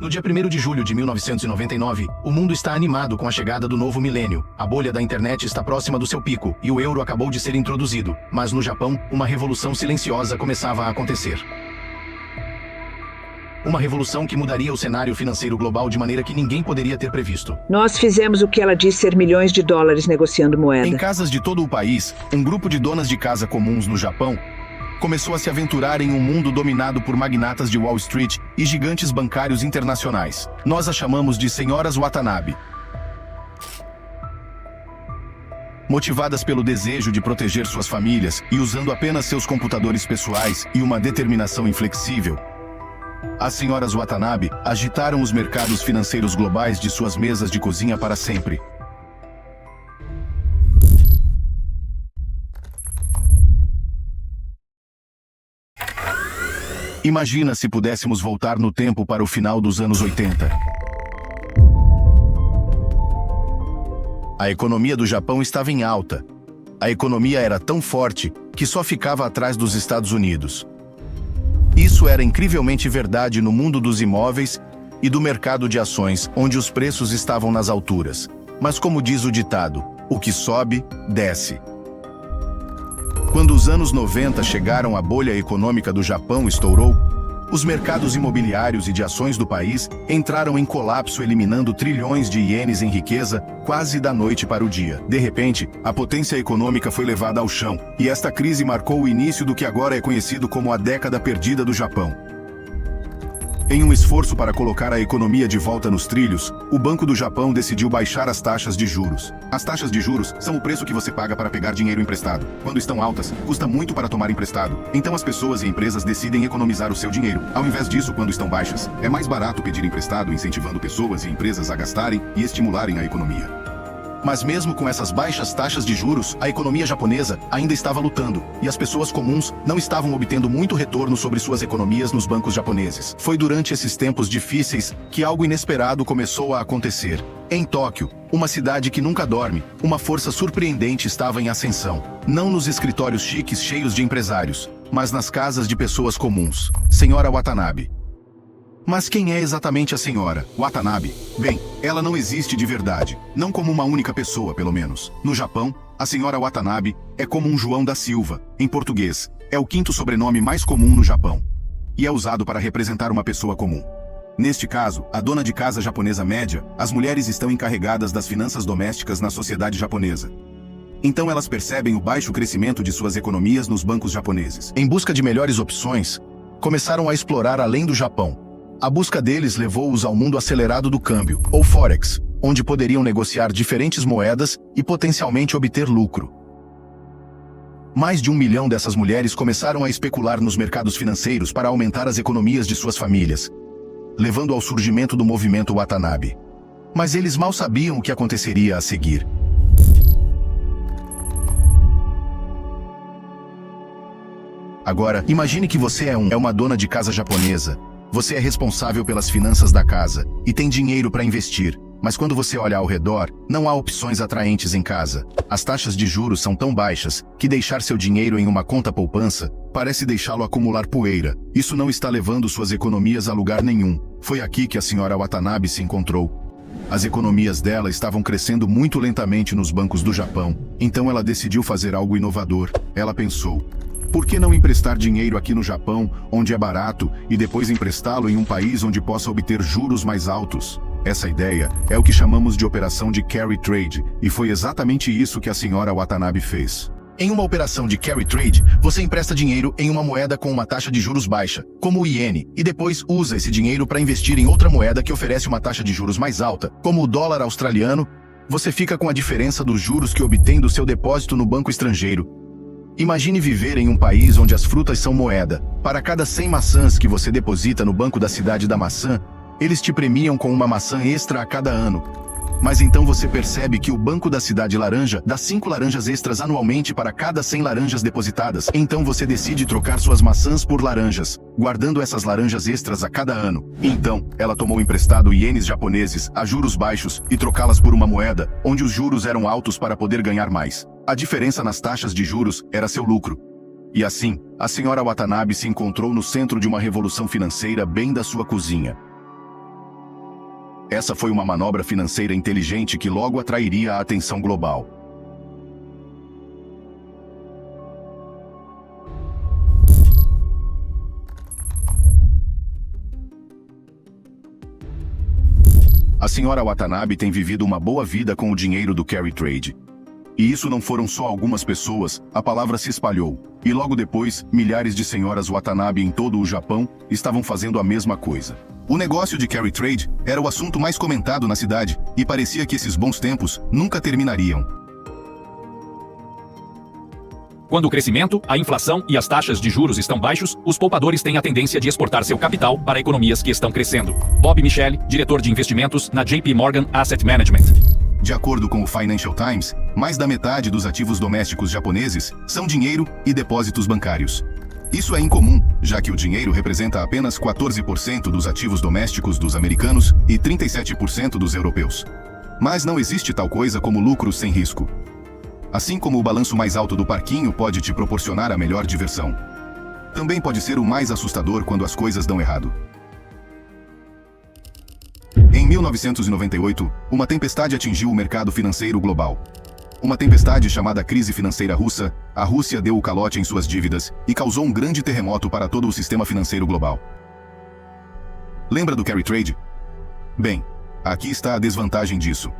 No dia 1º de julho de 1999, o mundo está animado com a chegada do novo milênio. A bolha da internet está próxima do seu pico e o euro acabou de ser introduzido. Mas no Japão, uma revolução silenciosa começava a acontecer. Uma revolução que mudaria o cenário financeiro global de maneira que ninguém poderia ter previsto. Nós fizemos o que ela diz ser milhões de dólares negociando moeda. Em casas de todo o país, um grupo de donas de casa comuns no Japão começou a se aventurar em um mundo dominado por magnatas de Wall Street e gigantes bancários internacionais. Nós a chamamos de Senhoras Watanabe. Motivadas pelo desejo de proteger suas famílias e usando apenas seus computadores pessoais e uma determinação inflexível, as senhoras Watanabe agitaram os mercados financeiros globais de suas mesas de cozinha para sempre. Imagina se pudéssemos voltar no tempo para o final dos anos 80. A economia do Japão estava em alta. A economia era tão forte que só ficava atrás dos Estados Unidos. Isso era incrivelmente verdade no mundo dos imóveis e do mercado de ações, onde os preços estavam nas alturas. Mas como diz o ditado, o que sobe, desce. Quando os anos 90 chegaram, a bolha econômica do Japão estourou. Os mercados imobiliários e de ações do país entraram em colapso, eliminando trilhões de ienes em riqueza quase da noite para o dia. De repente, a potência econômica foi levada ao chão, e esta crise marcou o início do que agora é conhecido como a década perdida do Japão. Em um esforço para colocar a economia de volta nos trilhos, o Banco do Japão decidiu baixar as taxas de juros. As taxas de juros são o preço que você paga para pegar dinheiro emprestado. Quando estão altas, custa muito para tomar emprestado. Então as pessoas e empresas decidem economizar o seu dinheiro. Ao invés disso, quando estão baixas, é mais barato pedir emprestado, incentivando pessoas e empresas a gastarem e estimularem a economia. Mas mesmo com essas baixas taxas de juros, a economia japonesa ainda estava lutando, e as pessoas comuns não estavam obtendo muito retorno sobre suas economias nos bancos japoneses. Foi durante esses tempos difíceis que algo inesperado começou a acontecer. Em Tóquio, uma cidade que nunca dorme, uma força surpreendente estava em ascensão. Não nos escritórios chiques cheios de empresários, mas nas casas de pessoas comuns. Senhora Watanabe. Mas quem é exatamente a senhora Watanabe? Bem, ela não existe de verdade. Não como uma única pessoa, pelo menos. No Japão, a senhora Watanabe é como um João da Silva. Em português, é o quinto sobrenome mais comum no Japão. E é usado para representar uma pessoa comum. Neste caso, a dona de casa japonesa média, as mulheres estão encarregadas das finanças domésticas na sociedade japonesa. Então elas percebem o baixo crescimento de suas economias nos bancos japoneses. Em busca de melhores opções, começaram a explorar além do Japão. A busca deles levou-os ao mundo acelerado do câmbio, ou Forex, onde poderiam negociar diferentes moedas e potencialmente obter lucro. Mais de 1 milhão dessas mulheres começaram a especular nos mercados financeiros para aumentar as economias de suas famílias, levando ao surgimento do movimento Watanabe. Mas eles mal sabiam o que aconteceria a seguir. Agora, imagine que você é uma dona de casa japonesa. Você é responsável pelas finanças da casa e tem dinheiro para investir, mas quando você olha ao redor, não há opções atraentes em casa. As taxas de juros são tão baixas que deixar seu dinheiro em uma conta poupança parece deixá-lo acumular poeira. Isso não está levando suas economias a lugar nenhum. Foi aqui que a senhora Watanabe se encontrou. As economias dela estavam crescendo muito lentamente nos bancos do Japão, então ela decidiu fazer algo inovador. Ela pensou: por que não emprestar dinheiro aqui no Japão, onde é barato, e depois emprestá-lo em um país onde possa obter juros mais altos? Essa ideia é o que chamamos de operação de carry trade, e foi exatamente isso que a senhora Watanabe fez. Em uma operação de carry trade, você empresta dinheiro em uma moeda com uma taxa de juros baixa, como o iene, e depois usa esse dinheiro para investir em outra moeda que oferece uma taxa de juros mais alta, como o dólar australiano. Você fica com a diferença dos juros que obtém do seu depósito no banco estrangeiro. Imagine viver em um país onde as frutas são moeda. Para cada 100 maçãs que você deposita no banco da cidade da maçã, eles te premiam com uma maçã extra a cada ano. Mas então você percebe que o banco da cidade laranja dá 5 laranjas extras anualmente para cada 100 laranjas depositadas. Então você decide trocar suas maçãs por laranjas, guardando essas laranjas extras a cada ano. Então, ela tomou emprestado ienes japoneses a juros baixos e trocá-las por uma moeda, onde os juros eram altos para poder ganhar mais. A diferença nas taxas de juros era seu lucro. E assim, a senhora Watanabe se encontrou no centro de uma revolução financeira bem da sua cozinha. Essa foi uma manobra financeira inteligente que logo atrairia a atenção global. A senhora Watanabe tem vivido uma boa vida com o dinheiro do carry trade. E isso não foram só algumas pessoas, a palavra se espalhou. E logo depois, milhares de senhoras Watanabe em todo o Japão estavam fazendo a mesma coisa. O negócio de carry trade era o assunto mais comentado na cidade, e parecia que esses bons tempos nunca terminariam. Quando o crescimento, a inflação e as taxas de juros estão baixos, os poupadores têm a tendência de exportar seu capital para economias que estão crescendo. Bob Michele, diretor de investimentos na JP Morgan Asset Management. De acordo com o Financial Times, mais da metade dos ativos domésticos japoneses são dinheiro e depósitos bancários. Isso é incomum, já que o dinheiro representa apenas 14% dos ativos domésticos dos americanos e 37% dos europeus. Mas não existe tal coisa como lucros sem risco. Assim como o balanço mais alto do parquinho pode te proporcionar a melhor diversão, também pode ser o mais assustador quando as coisas dão errado. Em 1998, uma tempestade atingiu o mercado financeiro global. Uma tempestade chamada crise financeira russa. A Rússia deu o calote em suas dívidas e causou um grande terremoto para todo o sistema financeiro global. Lembra do carry trade? Bem, aqui está a desvantagem disso.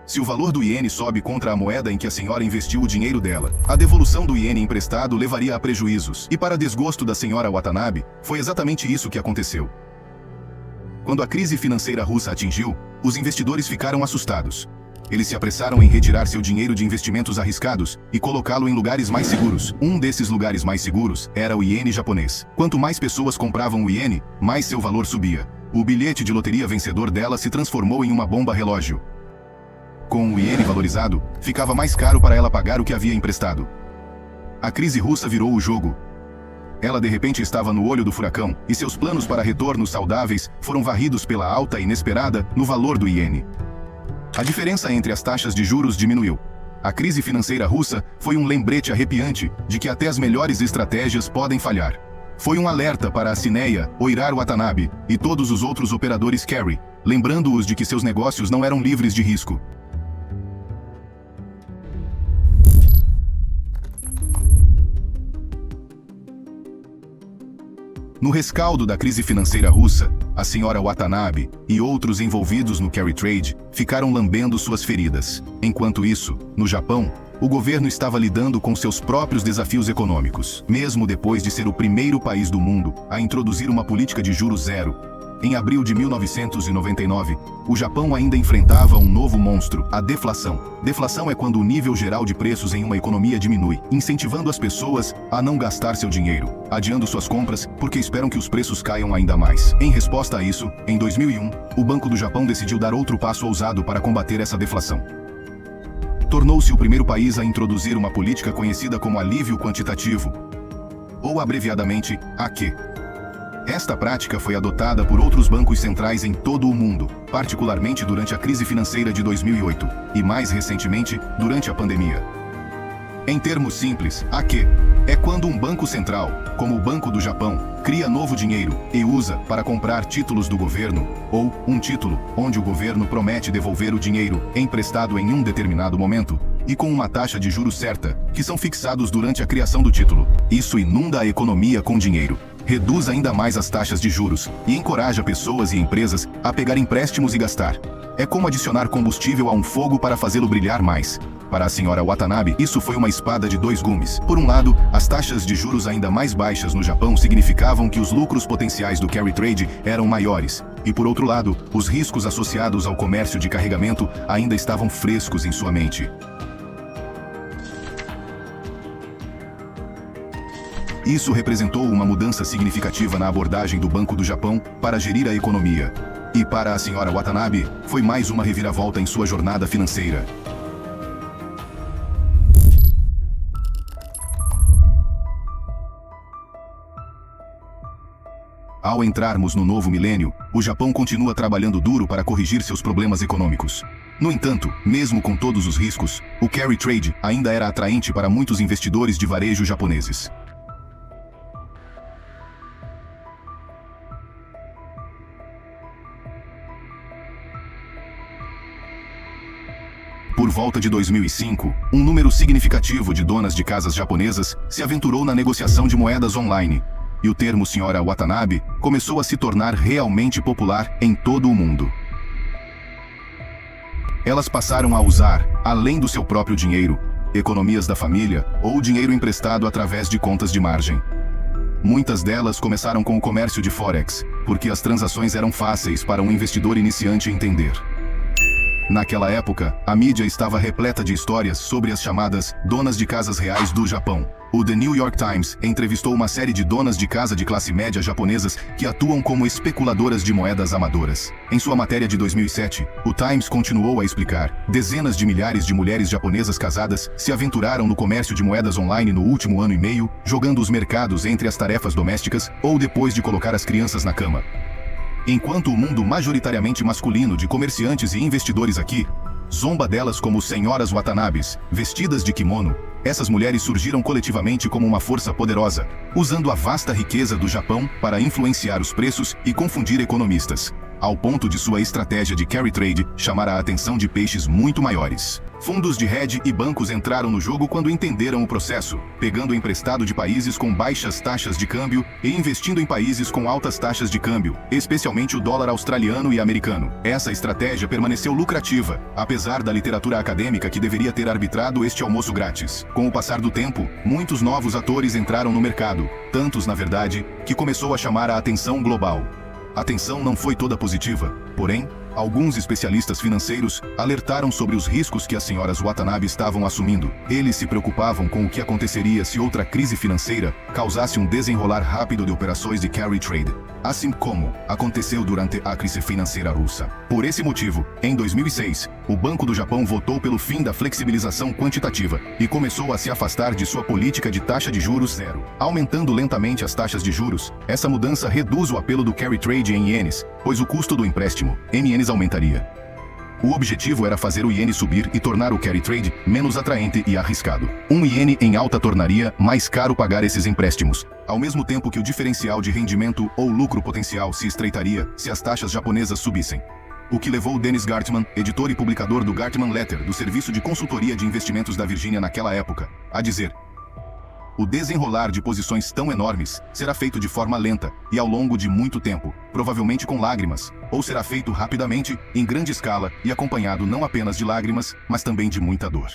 Se o valor do iene sobe contra a moeda em que a senhora investiu o dinheiro dela, a devolução do iene emprestado levaria a prejuízos. E para desgosto da senhora Watanabe, foi exatamente isso que aconteceu. Quando a crise financeira russa atingiu, os investidores ficaram assustados. Eles se apressaram em retirar seu dinheiro de investimentos arriscados e colocá-lo em lugares mais seguros. Um desses lugares mais seguros era o iene japonês. Quanto mais pessoas compravam o iene, mais seu valor subia. O bilhete de loteria vencedor dela se transformou em uma bomba relógio. Com o iene valorizado, ficava mais caro para ela pagar o que havia emprestado. A crise russa virou o jogo. Ela de repente estava no olho do furacão, e seus planos para retornos saudáveis foram varridos pela alta inesperada no valor do iene. A diferença entre as taxas de juros diminuiu. A crise financeira russa foi um lembrete arrepiante de que até as melhores estratégias podem falhar. Foi um alerta para a Cineia, Oirar Watanabe e todos os outros operadores carry, lembrando-os de que seus negócios não eram livres de risco. No rescaldo da crise financeira russa, a senhora Watanabe e outros envolvidos no carry trade ficaram lambendo suas feridas. Enquanto isso, no Japão, o governo estava lidando com seus próprios desafios econômicos, mesmo depois de ser o primeiro país do mundo a introduzir uma política de juros zero. Em abril de 1999, o Japão ainda enfrentava um novo monstro, a deflação. Deflação é quando o nível geral de preços em uma economia diminui, incentivando as pessoas a não gastar seu dinheiro, adiando suas compras porque esperam que os preços caiam ainda mais. Em resposta a isso, em 2001, o Banco do Japão decidiu dar outro passo ousado para combater essa deflação. Tornou-se o primeiro país a introduzir uma política conhecida como alívio quantitativo, ou abreviadamente, AQ. Esta prática foi adotada por outros bancos centrais em todo o mundo, particularmente durante a crise financeira de 2008 e, mais recentemente, durante a pandemia. Em termos simples, AQ é quando um banco central, como o Banco do Japão, cria novo dinheiro e usa para comprar títulos do governo, ou um título onde o governo promete devolver o dinheiro emprestado em um determinado momento, e com uma taxa de juros certa, que são fixados durante a criação do título. Isso inunda a economia com dinheiro, reduz ainda mais as taxas de juros e encoraja pessoas e empresas a pegar empréstimos e gastar. É como adicionar combustível a um fogo para fazê-lo brilhar mais. Para a senhora Watanabe, isso foi uma espada de dois gumes. Por um lado, as taxas de juros ainda mais baixas no Japão significavam que os lucros potenciais do carry trade eram maiores. E por outro lado, os riscos associados ao comércio de carregamento ainda estavam frescos em sua mente. Isso representou uma mudança significativa na abordagem do Banco do Japão para gerir a economia. E para a senhora Watanabe, foi mais uma reviravolta em sua jornada financeira. Ao entrarmos no novo milênio, o Japão continua trabalhando duro para corrigir seus problemas econômicos. No entanto, mesmo com todos os riscos, o carry trade ainda era atraente para muitos investidores de varejo japoneses. Por volta de 2005, um número significativo de donas de casas japonesas se aventurou na negociação de moedas online, e o termo Sra. Watanabe começou a se tornar realmente popular em todo o mundo. Elas passaram a usar, além do seu próprio dinheiro, economias da família ou dinheiro emprestado através de contas de margem. Muitas delas começaram com o comércio de Forex, porque as transações eram fáceis para um investidor iniciante entender. Naquela época, a mídia estava repleta de histórias sobre as chamadas donas de casas reais do Japão. O The New York Times entrevistou uma série de donas de casa de classe média japonesas que atuam como especuladoras de moedas amadoras. Em sua matéria de 2007, o Times continuou a explicar: dezenas de milhares de mulheres japonesas casadas se aventuraram no comércio de moedas online no último ano e meio, jogando os mercados entre as tarefas domésticas ou depois de colocar as crianças na cama. Enquanto o mundo majoritariamente masculino de comerciantes e investidores aqui zomba delas como senhoras Watanabes, vestidas de kimono, essas mulheres surgiram coletivamente como uma força poderosa, usando a vasta riqueza do Japão para influenciar os preços e confundir economistas, ao ponto de sua estratégia de carry trade chamar a atenção de peixes muito maiores. Fundos de hedge e bancos entraram no jogo quando entenderam o processo, pegando emprestado de países com baixas taxas de câmbio e investindo em países com altas taxas de câmbio, especialmente o dólar australiano e americano. Essa estratégia permaneceu lucrativa, apesar da literatura acadêmica que deveria ter arbitrado este almoço grátis. Com o passar do tempo, muitos novos atores entraram no mercado, tantos, na verdade, que começou a chamar a atenção global. A atenção não foi toda positiva, porém, alguns especialistas financeiros alertaram sobre os riscos que as senhoras Watanabe estavam assumindo. Eles se preocupavam com o que aconteceria se outra crise financeira causasse um desenrolar rápido de operações de carry trade, assim como aconteceu durante a crise financeira russa. Por esse motivo, em 2006, o Banco do Japão votou pelo fim da flexibilização quantitativa e começou a se afastar de sua política de taxa de juros zero. Aumentando lentamente as taxas de juros, essa mudança reduz o apelo do carry trade em ienes, pois o custo do empréstimo em ienes aumentaria. O objetivo era fazer o iene subir e tornar o carry trade menos atraente e arriscado. Um iene em alta tornaria mais caro pagar esses empréstimos, ao mesmo tempo que o diferencial de rendimento ou lucro potencial se estreitaria se as taxas japonesas subissem. O que levou Dennis Gartman, editor e publicador do Gartman Letter do Serviço de Consultoria de Investimentos da Virgínia naquela época, a dizer: o desenrolar de posições tão enormes será feito de forma lenta e ao longo de muito tempo, provavelmente com lágrimas, ou será feito rapidamente, em grande escala e acompanhado não apenas de lágrimas, mas também de muita dor.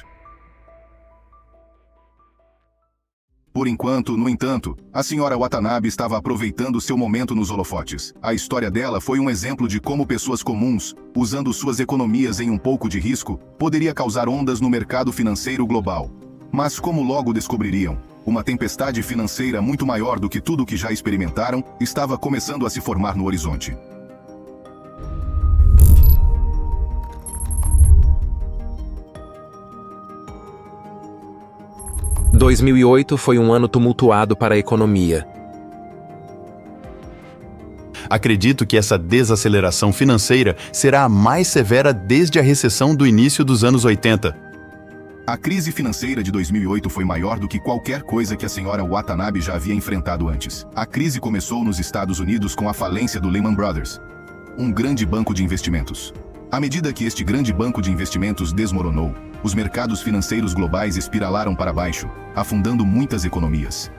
Por enquanto, no entanto, a senhora Watanabe estava aproveitando seu momento nos holofotes. A história dela foi um exemplo de como pessoas comuns, usando suas economias em um pouco de risco, poderia causar ondas no mercado financeiro global. Mas como logo descobririam, uma tempestade financeira muito maior do que tudo que já experimentaram estava começando a se formar no horizonte. Em 2008 foi um ano tumultuado para a economia. Acredito que essa desaceleração financeira será a mais severa desde a recessão do início dos anos 80. A crise financeira de 2008 foi maior do que qualquer coisa que a senhora Watanabe já havia enfrentado antes. A crise começou nos Estados Unidos com a falência do Lehman Brothers, um grande banco de investimentos. À medida que este grande banco de investimentos desmoronou, os mercados financeiros globais espiralaram para baixo, afundando muitas economias.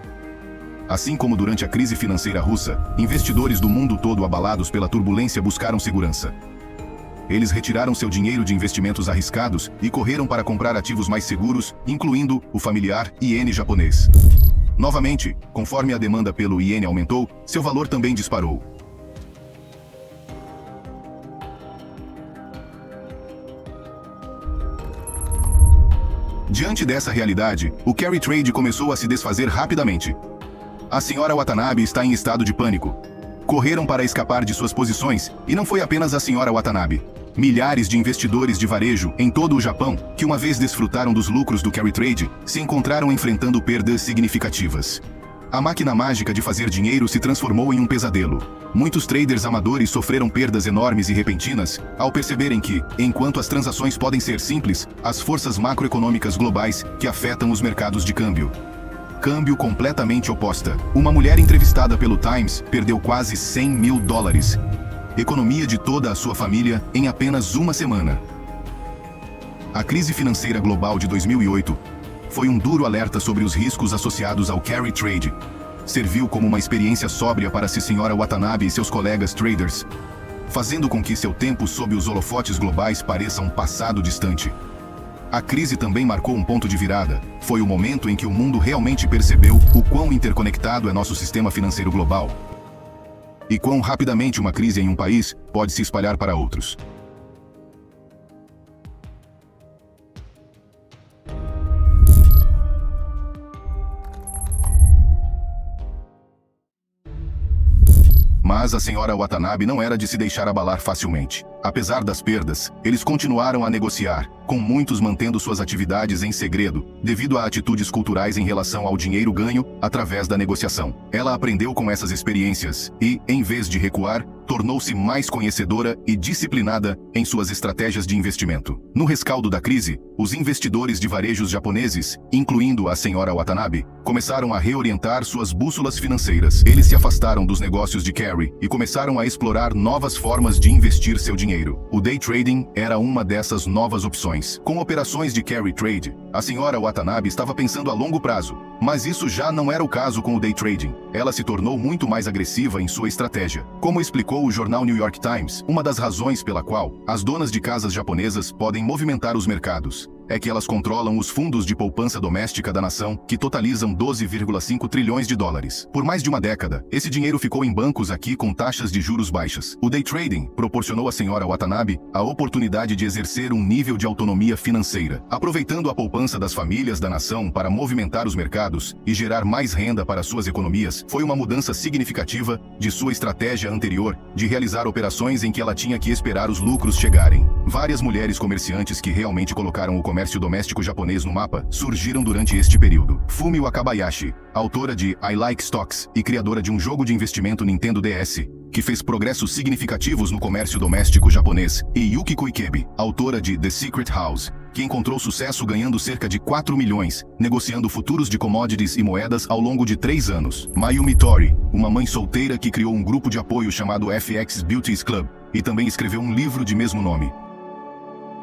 Assim como durante a crise financeira russa, investidores do mundo todo abalados pela turbulência buscaram segurança. Eles retiraram seu dinheiro de investimentos arriscados e correram para comprar ativos mais seguros, incluindo o familiar iene japonês. Novamente, conforme a demanda pelo iene aumentou, seu valor também disparou. Diante dessa realidade, o carry trade começou a se desfazer rapidamente. A senhora Watanabe está em estado de pânico. Correram para escapar de suas posições, e não foi apenas a senhora Watanabe. Milhares de investidores de varejo em todo o Japão, que uma vez desfrutaram dos lucros do carry trade, se encontraram enfrentando perdas significativas. A máquina mágica de fazer dinheiro se transformou em um pesadelo. Muitos traders amadores sofreram perdas enormes e repentinas ao perceberem que, enquanto as transações podem ser simples, as forças macroeconômicas globais que afetam os mercados de câmbio. Câmbio completamente oposta. Uma mulher entrevistada pelo Times perdeu quase $100 mil. Economia de toda a sua família em apenas uma semana. A crise financeira global de 2008 foi um duro alerta sobre os riscos associados ao carry trade. Serviu como uma experiência sóbria para a Sra. Watanabe e seus colegas traders, fazendo com que seu tempo sob os holofotes globais pareça um passado distante. A crise também marcou um ponto de virada. Foi o momento em que o mundo realmente percebeu o quão interconectado é nosso sistema financeiro global e quão rapidamente uma crise em um país pode se espalhar para outros. Mas a Sra. Watanabe não era de se deixar abalar facilmente. Apesar das perdas, eles continuaram a negociar, com muitos mantendo suas atividades em segredo, devido a atitudes culturais em relação ao dinheiro ganho através da negociação. Ela aprendeu com essas experiências e, em vez de recuar, tornou-se mais conhecedora e disciplinada em suas estratégias de investimento. No rescaldo da crise, os investidores de varejos japoneses, incluindo a Sra. Watanabe, começaram a reorientar suas bússolas financeiras. Eles se afastaram dos negócios de carry e começaram a explorar novas formas de investir seu dinheiro. O day trading era uma dessas novas opções. Com operações de carry trade, a Sra. Watanabe estava pensando a longo prazo, mas isso já não era o caso com o day trading. Ela se tornou muito mais agressiva em sua estratégia. Como explicou o jornal New York Times, uma das razões pela qual as donas de casas japonesas podem movimentar os mercados é que elas controlam os fundos de poupança doméstica da nação, que totalizam 12,5 trilhões de dólares. Por mais de uma década, esse dinheiro ficou em bancos aqui com taxas de juros baixas. O day trading proporcionou à Sra. Watanabe a oportunidade de exercer um nível de autonomia financeira, aproveitando a poupança das famílias da nação para movimentar os mercados e gerar mais renda para suas economias. Foi uma mudança significativa de sua estratégia anterior de realizar operações em que ela tinha que esperar os lucros chegarem. Várias mulheres comerciantes que realmente colocaram o comércio doméstico japonês no mapa surgiram durante este período. Fumi Wakabayashi, autora de I Like Stocks e criadora de um jogo de investimento Nintendo DS, que fez progressos significativos no comércio doméstico japonês, e Yukiko Ikebe, autora de The Secret House, que encontrou sucesso ganhando cerca de 4 milhões, negociando futuros de commodities e moedas ao longo de 3 anos. Mayumi Tori, uma mãe solteira que criou um grupo de apoio chamado FX Beauties Club, e também escreveu um livro de mesmo nome.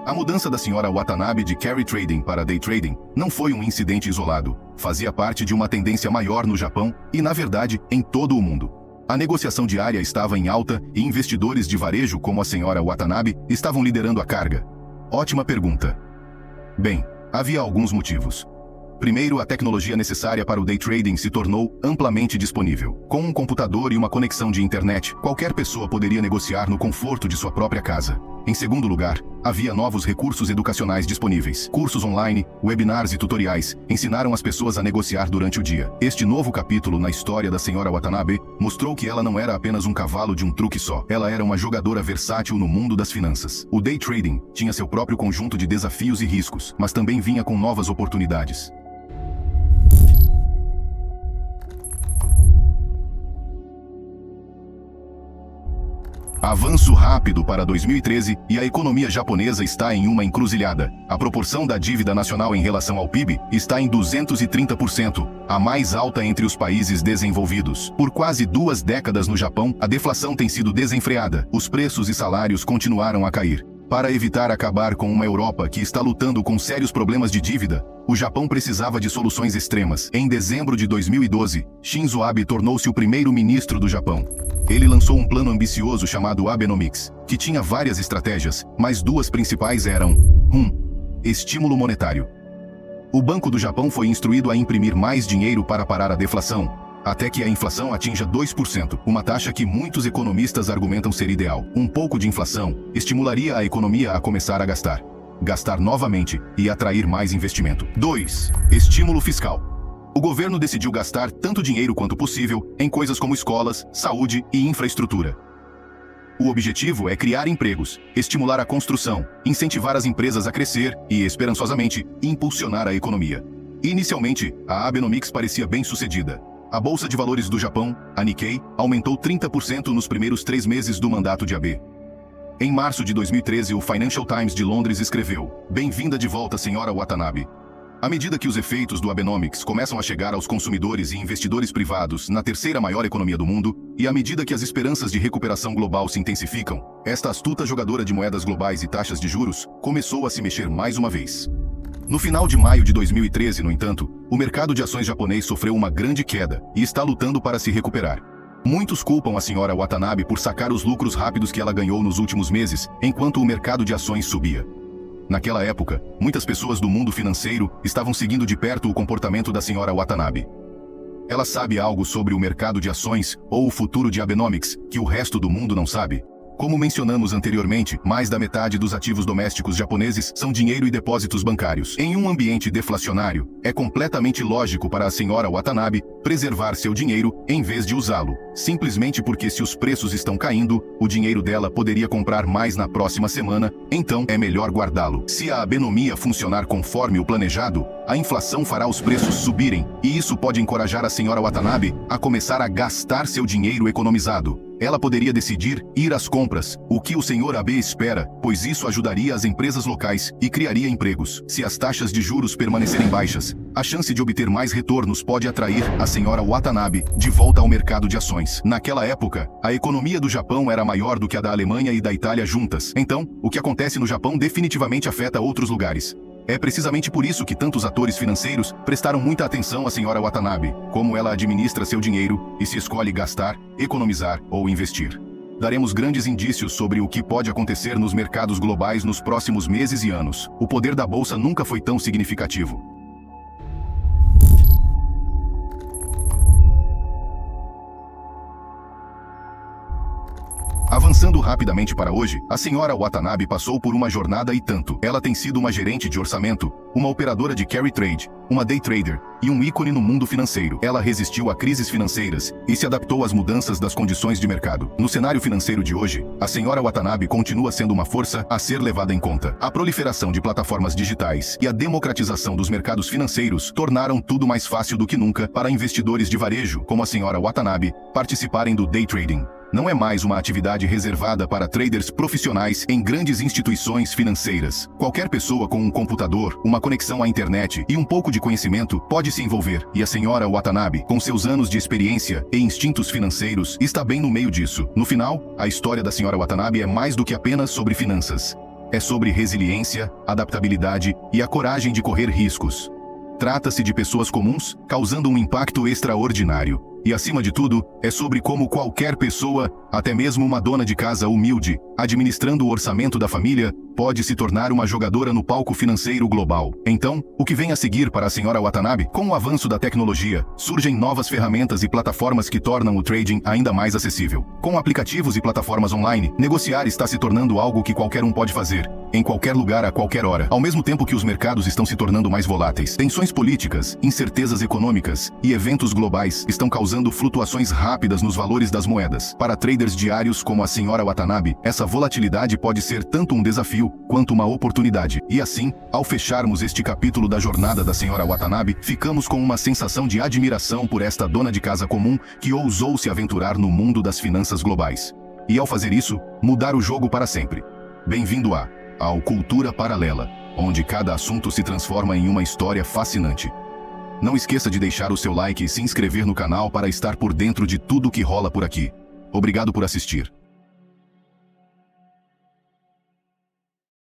A mudança da Sra. Watanabe de carry trading para day trading não foi um incidente isolado. Fazia parte de uma tendência maior no Japão e, na verdade, em todo o mundo. A negociação diária estava em alta e investidores de varejo como a Sra. Watanabe estavam liderando a carga. Ótima pergunta. Bem, havia alguns motivos. Primeiro, a tecnologia necessária para o day trading se tornou amplamente disponível. Com um computador e uma conexão de internet, qualquer pessoa poderia negociar no conforto de sua própria casa. Em segundo lugar, havia novos recursos educacionais disponíveis. Cursos online, webinars e tutoriais ensinaram as pessoas a negociar durante o dia. Este novo capítulo na história da Sra. Watanabe mostrou que ela não era apenas um cavalo de um truque só. Ela era uma jogadora versátil no mundo das finanças. O day trading tinha seu próprio conjunto de desafios e riscos, mas também vinha com novas oportunidades. Avanço rápido para 2013 e a economia japonesa está em uma encruzilhada. A proporção da dívida nacional em relação ao PIB está em 230%, a mais alta entre os países desenvolvidos. Por quase 2 décadas no Japão, a deflação tem sido desenfreada. Os preços e salários continuaram a cair. Para evitar acabar com uma Europa que está lutando com sérios problemas de dívida, o Japão precisava de soluções extremas. Em dezembro de 2012, Shinzo Abe tornou-se o primeiro-ministro do Japão. Ele lançou um plano ambicioso chamado Abenomics, que tinha várias estratégias, mas 2 principais eram: 1. Estímulo monetário. O Banco do Japão foi instruído a imprimir mais dinheiro para parar a deflação, até que a inflação atinja 2%, uma taxa que muitos economistas argumentam ser ideal. Um pouco de inflação estimularia a economia a começar a gastar novamente e atrair mais investimento. 2. Estímulo fiscal. O governo decidiu gastar tanto dinheiro quanto possível em coisas como escolas, saúde e infraestrutura. O objetivo é criar empregos, estimular a construção, incentivar as empresas a crescer e, esperançosamente, impulsionar a economia. Inicialmente, a Abenomics parecia bem sucedida. A Bolsa de Valores do Japão, a Nikkei, aumentou 30% nos primeiros 3 meses do mandato de Abe. Em março de 2013, o Financial Times de Londres escreveu: "Bem-vinda de volta, Sra. Watanabe. À medida que os efeitos do Abenomics começam a chegar aos consumidores e investidores privados na terceira maior economia do mundo, e à medida que as esperanças de recuperação global se intensificam, esta astuta jogadora de moedas globais e taxas de juros começou a se mexer mais uma vez. No final de maio de 2013, no entanto, o mercado de ações japonês sofreu uma grande queda e está lutando para se recuperar. Muitos culpam a senhora Watanabe por sacar os lucros rápidos que ela ganhou nos últimos meses, enquanto o mercado de ações subia. Naquela época, muitas pessoas do mundo financeiro estavam seguindo de perto o comportamento da senhora Watanabe. Ela sabe algo sobre o mercado de ações ou o futuro de Abenomics que o resto do mundo não sabe? Como mencionamos anteriormente, mais da metade dos ativos domésticos japoneses são dinheiro e depósitos bancários. Em um ambiente deflacionário, é completamente lógico para a senhora Watanabe preservar seu dinheiro em vez de usá-lo, simplesmente porque se os preços estão caindo, o dinheiro dela poderia comprar mais na próxima semana, então é melhor guardá-lo. Se a Abenomia funcionar conforme o planejado, a inflação fará os preços subirem, e isso pode encorajar a senhora Watanabe a começar a gastar seu dinheiro economizado. Ela poderia decidir ir às compras, o que o Sr. Abe espera, pois isso ajudaria as empresas locais e criaria empregos. Se as taxas de juros permanecerem baixas, a chance de obter mais retornos pode atrair a Sra. Watanabe de volta ao mercado de ações. Naquela época, a economia do Japão era maior do que a da Alemanha e da Itália juntas. Então, o que acontece no Japão definitivamente afeta outros lugares. É precisamente por isso que tantos atores financeiros prestaram muita atenção à senhora Watanabe, como ela administra seu dinheiro e se escolhe gastar, economizar ou investir. Daremos grandes indícios sobre o que pode acontecer nos mercados globais nos próximos meses e anos. O poder da bolsa nunca foi tão significativo. Avançando rapidamente para hoje, a senhora Watanabe passou por uma jornada e tanto. Ela tem sido uma gerente de orçamento, uma operadora de carry trade, uma day trader e um ícone no mundo financeiro. Ela resistiu a crises financeiras e se adaptou às mudanças das condições de mercado. No cenário financeiro de hoje, a senhora Watanabe continua sendo uma força a ser levada em conta. A proliferação de plataformas digitais e a democratização dos mercados financeiros tornaram tudo mais fácil do que nunca para investidores de varejo, como a senhora Watanabe, participarem do day trading. Não é mais uma atividade reservada para traders profissionais em grandes instituições financeiras. Qualquer pessoa com um computador, uma conexão à internet e um pouco de conhecimento pode se envolver, e a senhora Watanabe, com seus anos de experiência e instintos financeiros, está bem no meio disso. No final, a história da senhora Watanabe é mais do que apenas sobre finanças. É sobre resiliência, adaptabilidade e a coragem de correr riscos. Trata-se de pessoas comuns, causando um impacto extraordinário. E, acima de tudo, é sobre como qualquer pessoa, até mesmo uma dona de casa humilde, administrando o orçamento da família, pode se tornar uma jogadora no palco financeiro global. Então, o que vem a seguir para a senhora Watanabe? Com o avanço da tecnologia, surgem novas ferramentas e plataformas que tornam o trading ainda mais acessível. Com aplicativos e plataformas online, negociar está se tornando algo que qualquer um pode fazer, em qualquer lugar a qualquer hora. Ao mesmo tempo que os mercados estão se tornando mais voláteis, tensões políticas, incertezas econômicas e eventos globais estão causando flutuações rápidas nos valores das moedas. Para traders diários como a senhora Watanabe, essa volatilidade pode ser tanto um desafio quanto uma oportunidade. E assim, ao fecharmos este capítulo da jornada da senhora Watanabe, ficamos com uma sensação de admiração por esta dona de casa comum que ousou se aventurar no mundo das finanças globais. E ao fazer isso, mudar o jogo para sempre. Bem-vindo ao Cultura Paralela, onde cada assunto se transforma em uma história fascinante. Não esqueça de deixar o seu like e se inscrever no canal para estar por dentro de tudo que rola por aqui. Obrigado por assistir.